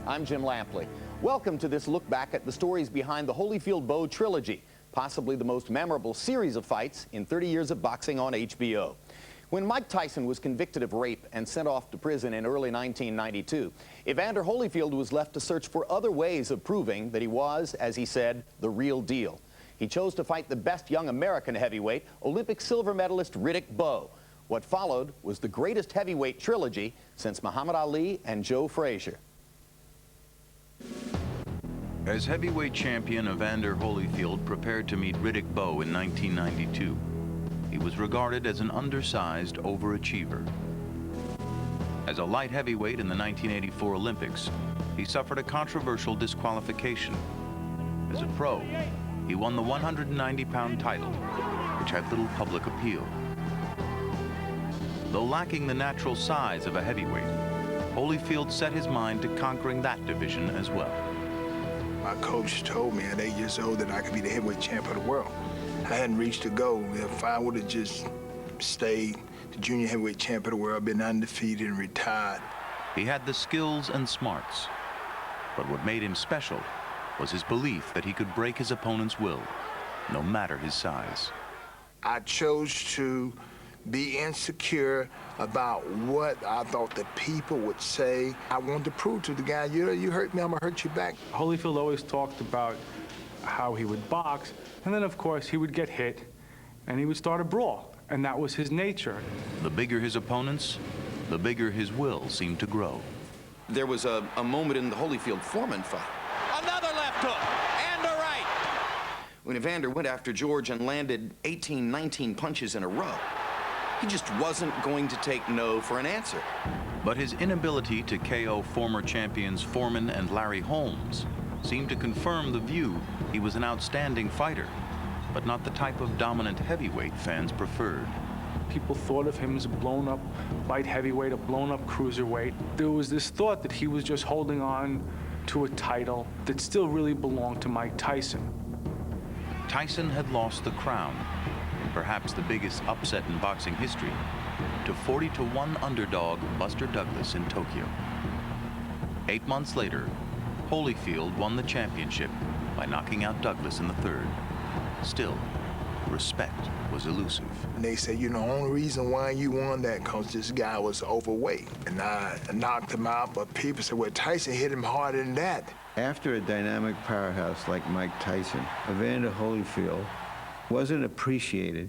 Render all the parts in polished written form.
I'm Jim Lampley. Welcome to this look back at the stories behind the Holyfield Bowe trilogy, possibly the most memorable series of fights in 30 years of boxing on HBO. When Mike Tyson was convicted of rape and sent off to prison in early 1992, Evander Holyfield was left to search for other ways of proving that he was, as he said, the real deal. He chose to fight the best young American heavyweight, Olympic silver medalist Riddick Bowe. What followed was the greatest heavyweight trilogy since Muhammad Ali and Joe Frazier. As heavyweight champion, Evander Holyfield prepared to meet Riddick Bowe in 1992. He was regarded as an undersized overachiever. As a light heavyweight in the 1984 Olympics, he suffered a controversial disqualification. As a pro, he won the 190-pound title, which had little public appeal. Though lacking the natural size of a heavyweight, Holyfield set his mind to conquering that division as well. My coach told me at 8 years old that I could be the heavyweight champ of the world. I hadn't reached a goal. If I would have just stayed the junior heavyweight champ of the world, been undefeated and retired. He had the skills and smarts, but what made him special was his belief that he could break his opponent's will, no matter his size. I chose to be insecure about what I thought the people would say. I wanted to prove to the guy, you hurt me, I'm gonna hurt you back. Holyfield always talked about how he would box, and then of course he would get hit and he would start a brawl, and that was his nature. The bigger his opponents, the bigger his will seemed to grow. There was a moment in the Holyfield-Foreman fight. Another left hook and a right. When Evander went after George and landed 18, 19 punches in a row. He just wasn't going to take no for an answer. But his inability to KO former champions Foreman and Larry Holmes seemed to confirm the view he was an outstanding fighter, but not the type of dominant heavyweight fans preferred. People thought of him as a blown-up light heavyweight, a blown-up cruiserweight. There was this thought that he was just holding on to a title that still really belonged to Mike Tyson. Tyson had lost the crown, perhaps the biggest upset in boxing history, to 40-1 underdog Buster Douglas in Tokyo. 8 months later, Holyfield won the championship by knocking out Douglas in the third. Still, respect was elusive. And they said, the only reason why you won that because this guy was overweight. And I knocked him out, but people said, well, Tyson hit him harder than that. After a dynamic powerhouse like Mike Tyson, Evander Holyfield wasn't appreciated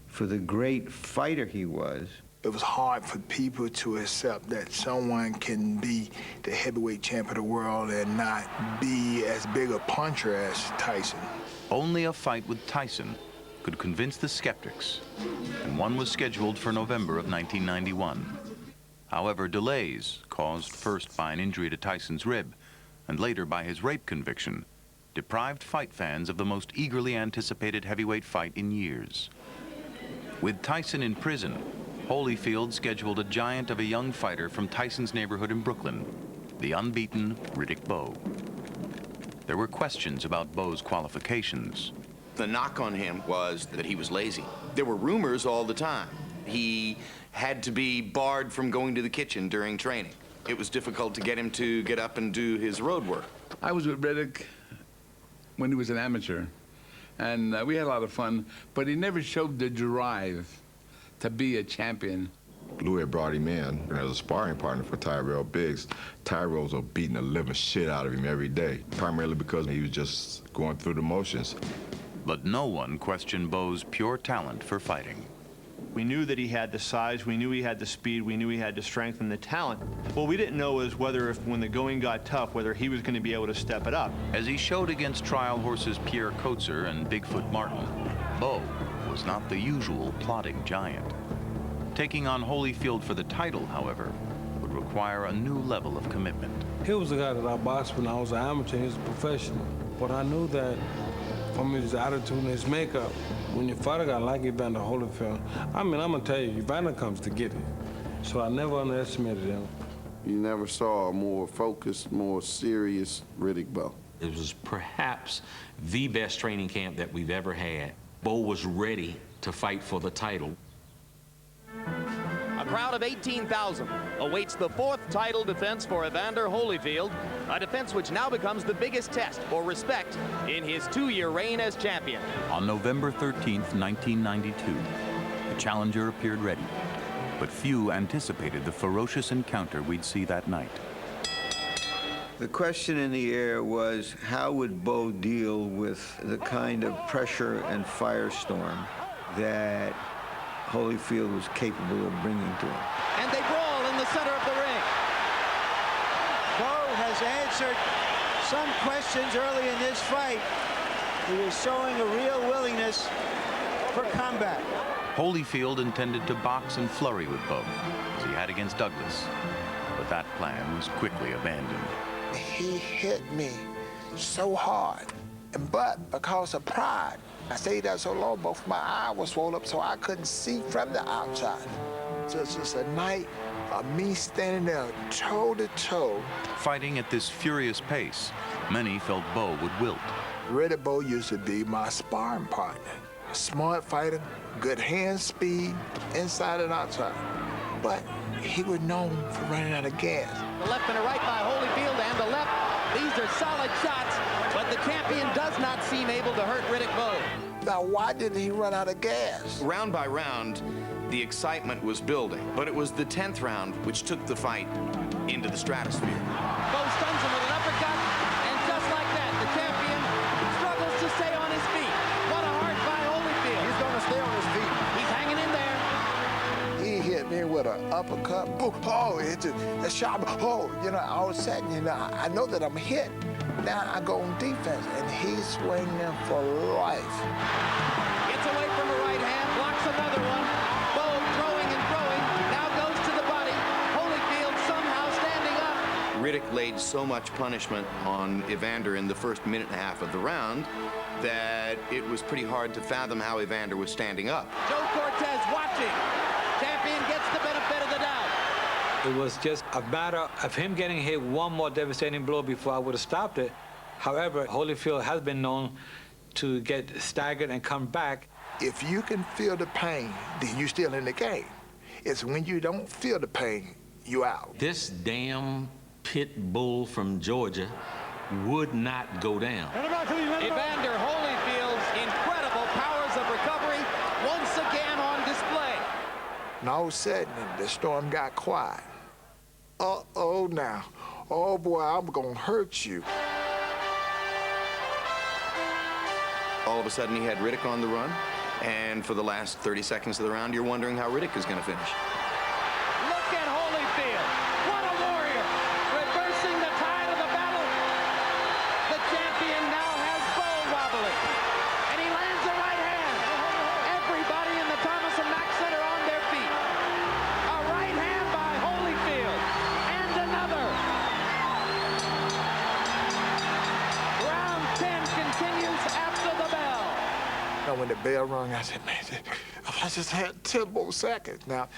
for the great fighter he was. It was hard for people to accept that someone can be the heavyweight champ of the world and not be as big a puncher as Tyson. Only a fight with Tyson could convince the skeptics, and one was scheduled for November of 1991. However, delays, caused first by an injury to Tyson's rib and later by his rape conviction, deprived fight fans of the most eagerly anticipated heavyweight fight in years. With Tyson in prison, Holyfield scheduled a giant of a young fighter from Tyson's neighborhood in Brooklyn, the unbeaten Riddick Bowe. There were questions about Bowe's qualifications. The knock on him was that he was lazy. There were rumors all the time. He had to be barred from going to the kitchen during training. It was difficult to get him to get up and do his road work. I was with Riddick when he was an amateur, and we had a lot of fun, but he never showed the drive to be a champion. Louis had brought him in as a sparring partner for Tyrell Biggs. Tyrell was beating the living shit out of him every day, primarily because he was just going through the motions. But no one questioned Bowe's pure talent for fighting. We knew that he had the size, we knew he had the speed, we knew he had the strength and the talent. What we didn't know was whether, when the going got tough, whether he was going to be able to step it up. As he showed against trial horses Pierre Coetzer and Bigfoot Martin, Bowe was not the usual plodding giant. Taking on Holyfield for the title, however, would require a new level of commitment. He was the guy that I boxed when I was an amateur, he was a professional. But I knew that from his attitude and his makeup, when you fight a guy like Evander Holyfield, I'm gonna tell you, Evander comes to get it. So I never underestimated him. You never saw a more focused, more serious Riddick Bowe. It was perhaps the best training camp that we've ever had. Bowe was ready to fight for the title. A crowd of 18,000 awaits the 4th title defense for Evander Holyfield, a defense which now becomes the biggest test for respect in his 2-year reign as champion. On November 13th, 1992, the challenger appeared ready, but few anticipated the ferocious encounter we'd see that night. The question in the air was, how would Bowe deal with the kind of pressure and firestorm that Holyfield was capable of bringing to him? And they brawl in the center of the ring. Bowe has answered some questions early in this fight. He is showing a real willingness for combat. Holyfield intended to box and flurry with Bowe, as he had against Douglas, but that plan was quickly abandoned. He hit me so hard, but because of pride, I stayed there so long, both my eyes were swollen up so I couldn't see from the outside. So it's just a night of me standing there toe to toe. Fighting at this furious pace, many felt Bowe would wilt. Riddick Bowe used to be my sparring partner. A smart fighter, good hand speed, inside and outside. But he was known for running out of gas. The left and a right by Holyfield and the left. These are solid shots, but the champion does not seem able to hurt Riddick Bowe. Now, why didn't he run out of gas? Round by round, the excitement was building, but it was the 10th round which took the fight into the stratosphere. Bowe stuns him with an uppercut, and just like that, the champion struggles to stay on his feet. What a heart by Holyfield. He's gonna stay on his feet. He's hanging in there. He hit me with an uppercut. Oh, it just a shot. Oh, you know, all of a sudden, you know, I know that I'm hit. Now I go on defense, and he's swinging for life. Gets away from a right hand, blocks another one. Bowe throwing and throwing, now goes to the body. Holyfield somehow standing up. Riddick laid so much punishment on Evander in the first minute and a half of the round that it was pretty hard to fathom how Evander was standing up. Joe Cortez watching. Champion gets the benefit of the doubt. It was just a matter of him getting hit one more devastating blow before I would have stopped it. However, Holyfield has been known to get staggered and come back. If you can feel the pain, then you're still in the game. It's when you don't feel the pain, you out. This damn pit bull from Georgia would not go down. Evander Holyfield's incredible powers of recovery once again on display. And all of a sudden, the storm got quiet. Uh-oh now. Oh boy, I'm gonna hurt you. All of a sudden, he had Riddick on the run, and for the last 30 seconds of the round, you're wondering how Riddick is going to finish. Look at Holyfield. What a warrior. Reversing the tide of the battle. The champion now has Bowe wobbling. And he lands a right hand. Everybody in the Thomas and Mack Center on their feet. A right hand by Holyfield. And another. Round 10 continues after the bell. Now, when the bell rung, I said, man, I just had 10 more seconds. Now,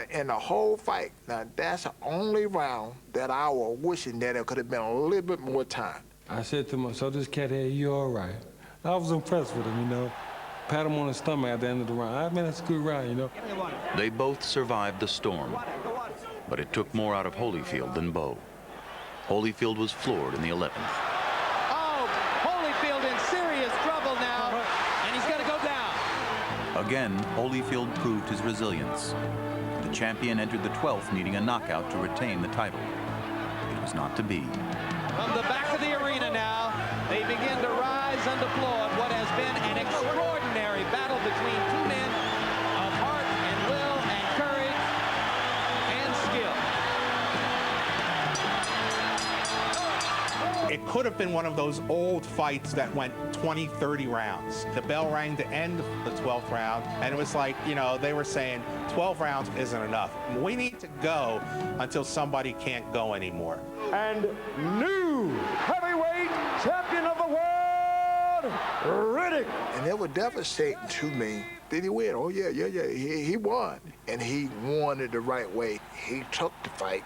in the whole fight, now that's the only round that I was wishing that it could have been a little bit more time. I said to myself, this cat here, you all right. I was impressed with him, you know. Pat him on the stomach at the end of the round. I mean, that's a good round, you know. They both survived the storm, but it took more out of Holyfield than Bowe. Holyfield was floored in the 11th. Oh, Holyfield in serious trouble now, and he's going to go down. Again, Holyfield proved his resilience. The champion entered the 12th needing a knockout to retain the title. It was not to be. From the back of the arena now, they begin to rise and applaud what has been an extraordinary battle between two men of heart and will and courage and skill. It could have been one of those old fights that went 20, 30 rounds. The bell rang to end the 12th round, and it was like, you know, they were saying 12 rounds isn't enough. We need to go until somebody can't go anymore. And new heavyweight champion of the world, Riddick. And it was devastating to me. Did he win? Oh, yeah. He won. And he won it the right way. He took the fight.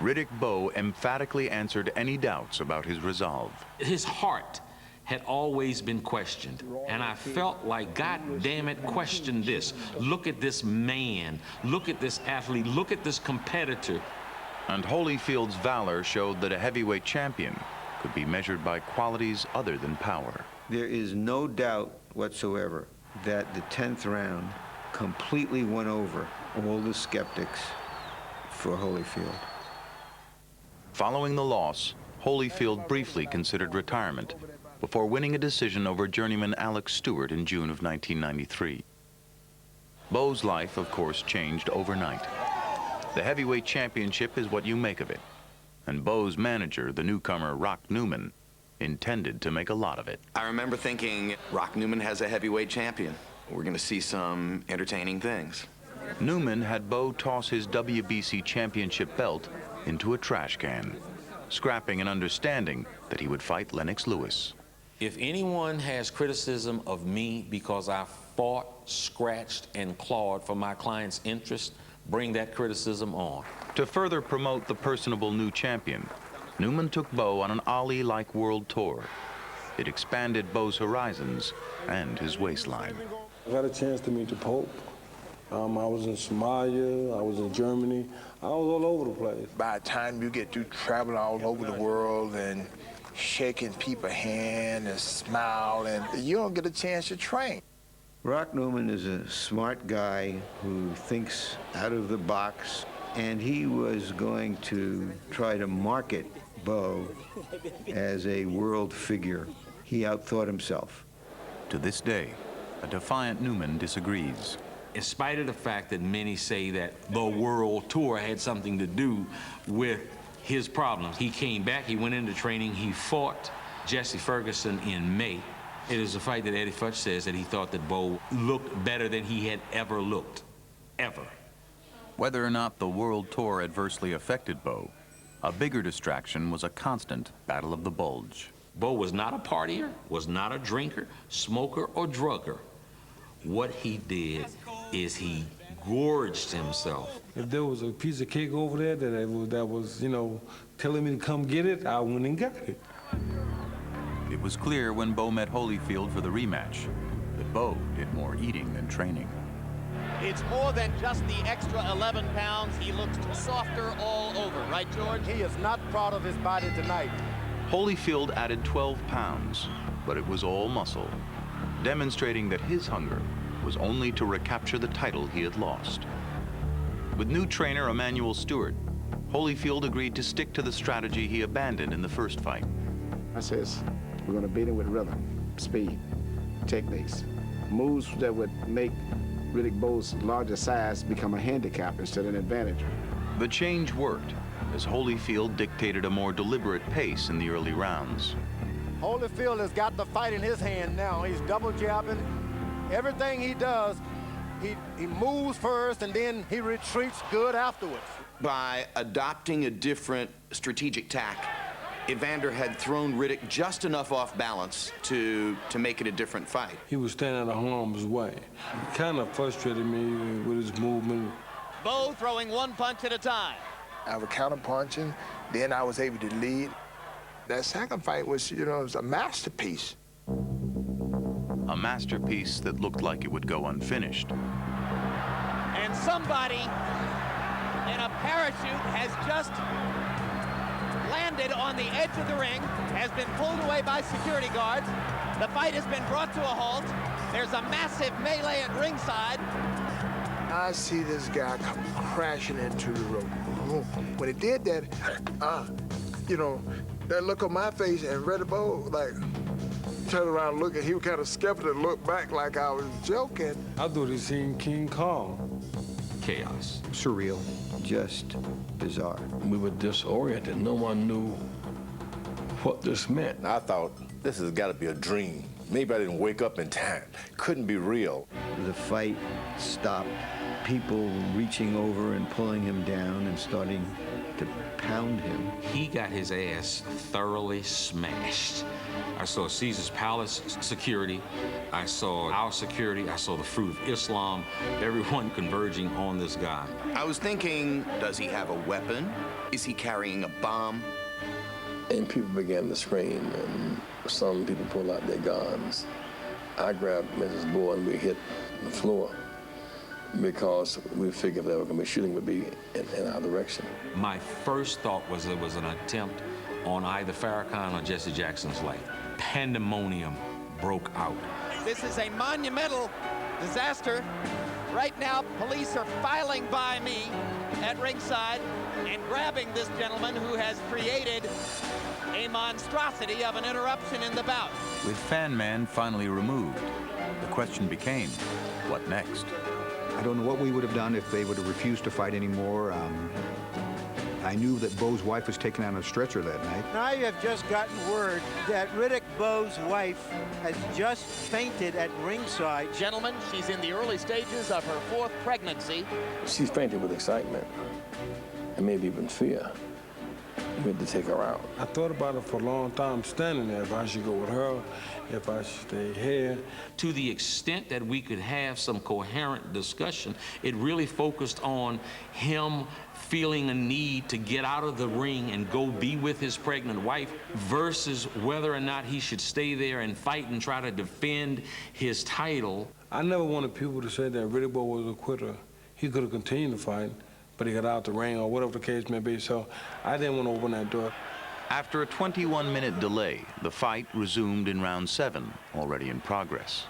Riddick Bowe emphatically answered any doubts about his resolve. His heart had always been questioned. And I felt like, God damn it, question this. Look at this man. Look at this athlete. Look at this competitor. And Holyfield's valor showed that a heavyweight champion could be measured by qualities other than power. There is no doubt whatsoever that the 10th round completely won over all the skeptics for Holyfield. Following the loss, Holyfield briefly considered retirement before winning a decision over journeyman Alex Stewart in June of 1993. Bowe's life, of course, changed overnight. The heavyweight championship is what you make of it, and Bowe's manager, the newcomer Rock Newman, intended to make a lot of it. I remember thinking, Rock Newman has a heavyweight champion. We're going to see some entertaining things. Newman had Bowe toss his WBC championship belt into a trash can, scrapping an understanding that he would fight Lennox Lewis. If anyone has criticism of me because I fought, scratched, and clawed for my client's interest, bring that criticism on. To further promote the personable new champion, Newman took Bowe on an Ali-like world tour. It expanded Bowe's horizons and his waistline. I got a chance to meet the Pope. I was in Somalia, I was in Germany, I was all over the place. By the time you get through traveling all over the world and shaking people's hand and smile, and you don't get a chance to train. Rock Newman is a smart guy who thinks out of the box, and he was going to try to market Bowe as a world figure. He outthought himself. To this day, a defiant Newman disagrees. In spite of the fact that many say that the world tour had something to do with his problems, he came back, he went into training, he fought Jesse Ferguson in May. It is a fight that Eddie Futch says that he thought that Bowe looked better than he had ever looked, ever. Whether or not the world tour adversely affected Bowe, a bigger distraction was a constant battle of the bulge. Bowe was not a partier, was not a drinker, smoker, or drugger. What he did is he gorged himself. If there was a piece of cake over there that was, you know, telling me to come get it, I went and got it. It was clear when Bowe met Holyfield for the rematch that Bowe did more eating than training. It's more than just the extra 11 pounds. He looks softer all over, right, George? He is not proud of his body tonight. Holyfield added 12 pounds, but it was all muscle, demonstrating that his hunger was only to recapture the title he had lost. With new trainer Emanuel Stewart, Holyfield agreed to stick to the strategy he abandoned in the first fight. I says, we're going to beat him with rhythm, speed, techniques, moves that would make Riddick Bowe's larger size become a handicap instead of an advantage. The change worked, as Holyfield dictated a more deliberate pace in the early rounds. Holyfield has got the fight in his hand now. He's double jabbing. Everything he does, he moves first and then he retreats good afterwards. By adopting a different strategic tack, Evander had thrown Riddick just enough off balance to make it a different fight. He was standing out of harm's way. He kind of frustrated me with his movement. Bowe throwing one punch at a time. I was counter-punching, then I was able to lead. That second fight was, you know, it was a masterpiece. A masterpiece that looked like it would go unfinished. And somebody in a parachute has just landed on the edge of the ring, has been pulled away by security guards. The fight has been brought to a halt. There's a massive melee at ringside. I see this guy come crashing into the rope. When he did that, you know, that look on my face and Riddick Bowe, like, turned around looking. He was kind of skeptical, looked back like I was joking. I thought he seen King Kong. Chaos. Surreal. Just bizarre. We were disoriented. No one knew what this meant. I thought, this has got to be a dream. Maybe I didn't wake up in time. Couldn't be real. The fight stopped. People reaching over and pulling him down and starting to pound him. He got his ass thoroughly smashed. I saw Caesar's Palace security. I saw our security. I saw the Fruit of Islam. Everyone converging on this guy. I was thinking, does he have a weapon? Is he carrying a bomb? And people began to scream, and some people pulled out their guns. I grabbed Mrs. Bowe and we hit the floor because we figured that the shooting would be in our direction. My first thought was it was an attempt on either Farrakhan or Jesse Jackson's life. Pandemonium broke out. This is a monumental disaster. Right now, police are filing by me at ringside and grabbing this gentleman who has created a monstrosity of an interruption in the bout. With Fan Man finally removed, the question became, what next? I don't know what we would have done if they would have refused to fight anymore. I knew that Bowe's wife was taken on a stretcher that night. Now you have just gotten word that Riddick Bowe's wife has just fainted at ringside. Gentlemen, she's in the early stages of her 4th pregnancy. She's fainted with excitement and maybe even fear. We had to take her out. I thought about it for a long time, standing there, if I should go with her, if I should stay here. To the extent that we could have some coherent discussion, it really focused on him feeling a need to get out of the ring and go be with his pregnant wife versus whether or not he should stay there and fight and try to defend his title. I never wanted people to say that Riddick Bowe was a quitter. He could have continued to fight, but he got out the ring or whatever the case may be, so I didn't want to open that door. After a 21-minute delay, the fight resumed in round 7, already in progress.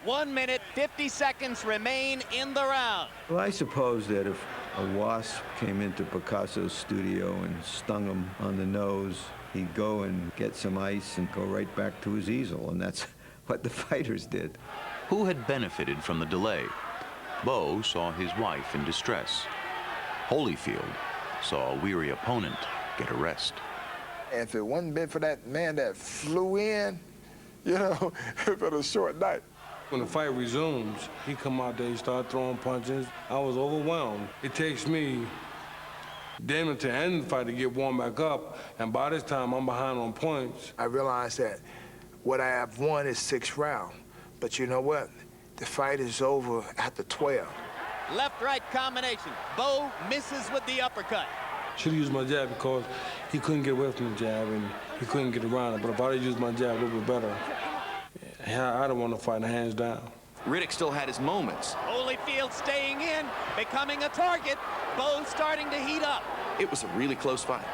1 minute, 50 seconds remain in the round. Well, I suppose that if a wasp came into Picasso's studio and stung him on the nose, he'd go and get some ice and go right back to his easel, and that's what the fighters did. Who had benefited from the delay? Bowe saw his wife in distress. Holyfield saw a weary opponent get a rest. If it wasn't been for that man that flew in, you know, for a short night. When the fight resumes, he come out there, he started throwing punches. I was overwhelmed. It takes me damn it to end the fight to get warmed back up, and by this time I'm behind on points. I realized that what I have won is 6 rounds, but you know what? The fight is over after 12. Left-right combination. Bowe misses with the uppercut. Should have used my jab because he couldn't get away from the jab and he couldn't get around it, but if I had used my jab a little bit better, I don't want to fight hands down. Riddick still had his moments. Holyfield staying in, becoming a target. Bowe starting to heat up. It was a really close fight.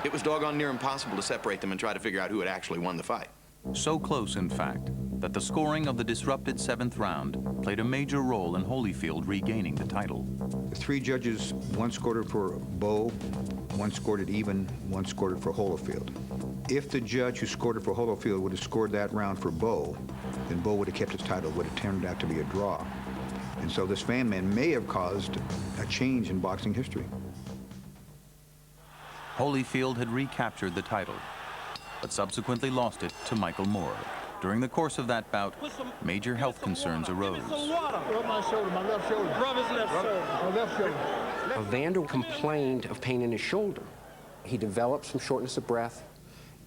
It was doggone near impossible to separate them and try to figure out who had actually won the fight. So close, in fact, that the scoring of the disrupted 7th round played a major role in Holyfield regaining the title. The 3 judges, one scored it for Bowe, one scored it even, one scored it for Holyfield. If the judge who scored it for Holyfield would have scored that round for Bowe, then Bowe would have kept his title, would have turned out to be a draw. And so this Fan Man may have caused a change in boxing history. Holyfield had recaptured the title, but subsequently lost it to Michael Moore. During the course of that bout, major health concerns arose. Rub my shoulder, my left shoulder. Rub his left shoulder. My left shoulder. Evander complained of pain in his shoulder. He developed some shortness of breath,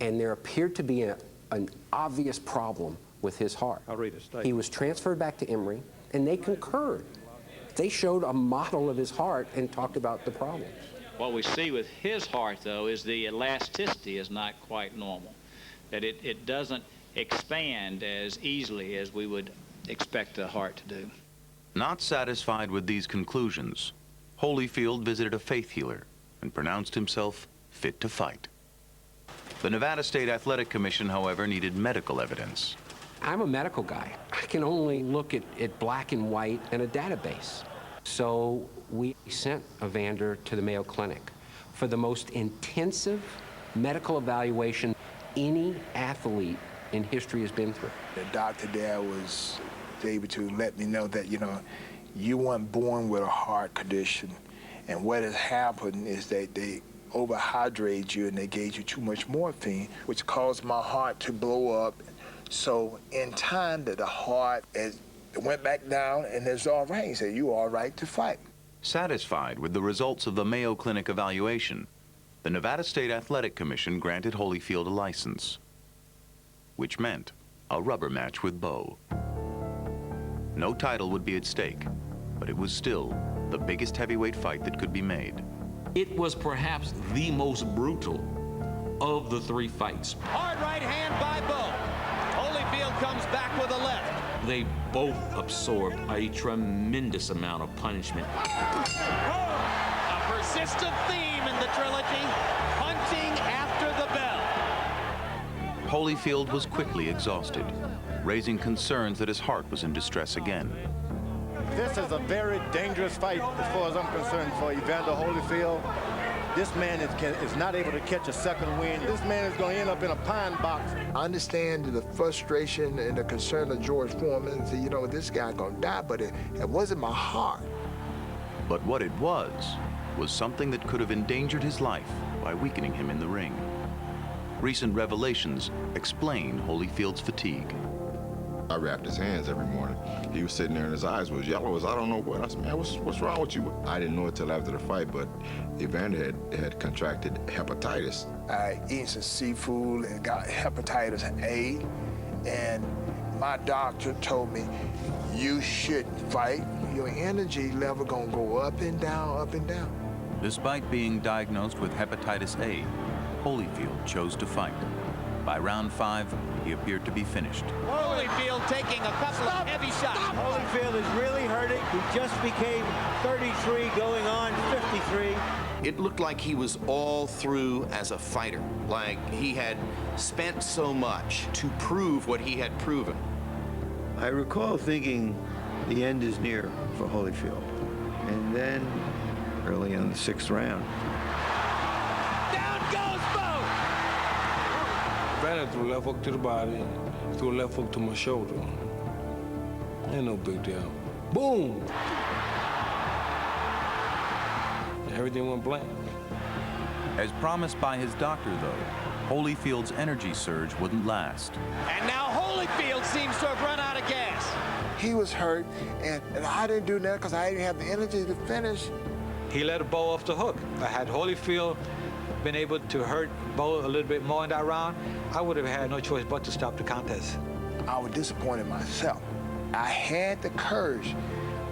and there appeared to be an obvious problem with his heart. I'll read it. He was transferred back to Emory, and they concurred. They showed a model of his heart and talked about the problems. What we see with his heart, though, is the elasticity is not quite normal, that it doesn't expand as easily as we would expect a heart to do. Not satisfied with these conclusions, Holyfield visited a faith healer and pronounced himself fit to fight. The Nevada State Athletic Commission, however, needed medical evidence. I'm a medical guy. I can only look at black and white and a database. So we sent Evander to the Mayo Clinic for the most intensive medical evaluation any athlete in history has been through. The doctor there was able to let me know that, you know, you weren't born with a heart condition. And what has happened is that they overhydrated you and they gave you too much morphine, which caused my heart to blow up. So in time that the heart went back down and it's all right. He said, you all right to fight. Satisfied with the results of the Mayo Clinic evaluation, the Nevada State Athletic Commission granted Holyfield a license, which meant a rubber match with Bowe. No title would be at stake, but it was still the biggest heavyweight fight that could be made. It was perhaps the most brutal of the 3 fights. Hard right hand by Bowe. Holyfield comes back with a left. They both absorbed a tremendous amount of punishment. A persistent theme in the trilogy, punching after the bell. Holyfield was quickly exhausted, raising concerns that his heart was in distress again. This is a very dangerous fight as far as I'm concerned for Evander Holyfield. This man is not able to catch a second win. This man is going to end up in a pine box. I understand the frustration and the concern of George Foreman. Say, you know, this guy gonna die, but it wasn't my heart. But what it was something that could have endangered his life by weakening him in the ring. Recent revelations explain Holyfield's fatigue. I wrapped his hands every morning. He was sitting there and his eyes was yellow as I don't know what. I said, man, what's wrong with you? I didn't know it till after the fight, but Evander had contracted hepatitis. I ate some seafood and got hepatitis A, and my doctor told me, you shouldn't fight. Your energy level gonna go up and down, up and down. Despite being diagnosed with hepatitis A, Holyfield chose to fight. By round 5, he appeared to be finished. Holyfield taking a couple of heavy shots. Holyfield is really hurting. He just became 33, going on 53. It looked like he was all through as a fighter, like he had spent so much to prove what he had proven. I recall thinking the end is near for Holyfield. And then, early in the 6th round, Down goes Bowe. Evander threw a left hook to the body, threw a left hook to my shoulder. Ain't no big deal. Boom! Everything went blank. As promised by his doctor, though, Holyfield's energy surge wouldn't last. And now Holyfield seems to have run out of gas. He was hurt, and I didn't do that because I didn't have the energy to finish. He let Bowe off the hook. Had Holyfield been able to hurt Bowe a little bit more in that round, I would have had no choice but to stop the contest. I was disappointed myself. I had the courage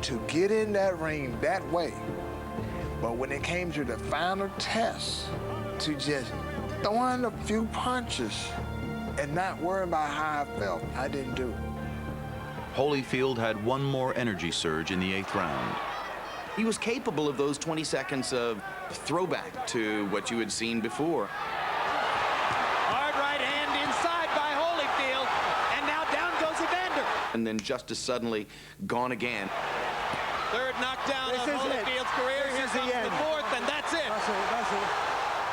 to get in that ring that way. But when it came to the final test, to just throw in a few punches and not worry about how I felt, I didn't do it. Holyfield had one more energy surge in the 8th round. He was capable of those 20 seconds of throwback to what you had seen before. Hard right hand inside by Holyfield, and now down goes Evander. And then just as suddenly gone again. Third knockdown of Holyfield's career. Here comes the 4th, and that's it.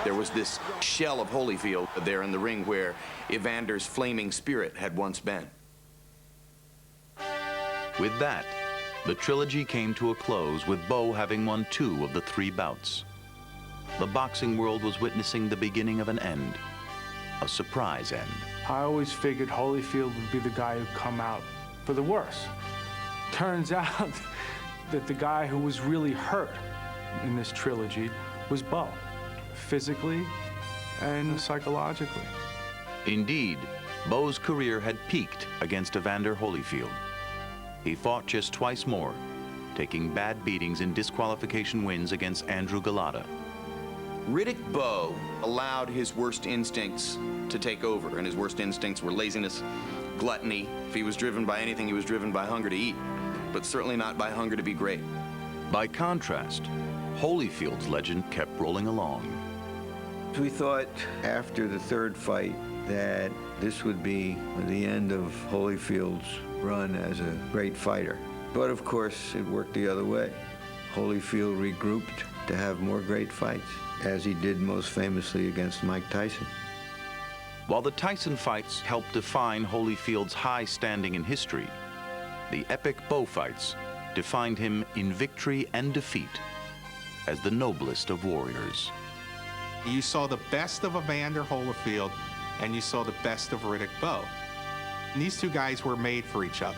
There was this shell of Holyfield there in the ring where Evander's flaming spirit had once been. With that, the trilogy came to a close with Bowe having won 2 of the 3 bouts. The boxing world was witnessing the beginning of an end, a surprise end. I always figured Holyfield would be the guy who'd come out for the worse. Turns out that the guy who was really hurt in this trilogy was Bowe, physically and psychologically. Indeed, Bowe's career had peaked against Evander Holyfield. He fought just twice more, taking bad beatings and disqualification wins against Andrew Golota. Riddick Bowe allowed his worst instincts to take over, and his worst instincts were laziness, gluttony. If he was driven by anything, he was driven by hunger to eat, but certainly not by hunger to be great. By contrast, Holyfield's legend kept rolling along. we thought after the 3rd fight that this would be the end of Holyfield's run as a great fighter. But of course, it worked the other way. Holyfield regrouped to have more great fights, as he did most famously against Mike Tyson. While the Tyson fights helped define Holyfield's high standing in history, the epic Bowe fights defined him in victory and defeat as the noblest of warriors. You saw the best of Evander Holyfield, and you saw the best of Riddick Bowe. And these 2 guys were made for each other.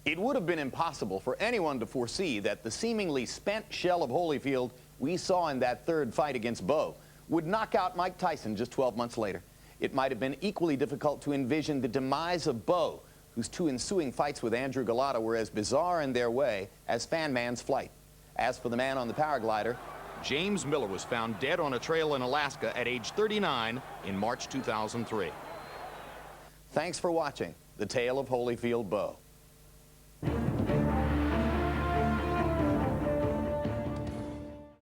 It would have been impossible for anyone to foresee that the seemingly spent shell of Holyfield we saw in that 3rd fight against Bowe would knock out Mike Tyson just 12 months later. It might have been equally difficult to envision the demise of Bowe, whose 2 ensuing fights with Andrew Golota were as bizarre in their way as Fan Man's flight. As for the man on the paraglider, James Miller was found dead on a trail in Alaska at age 39 in March 2003. Thanks for watching The Tale of Holyfield Bowe.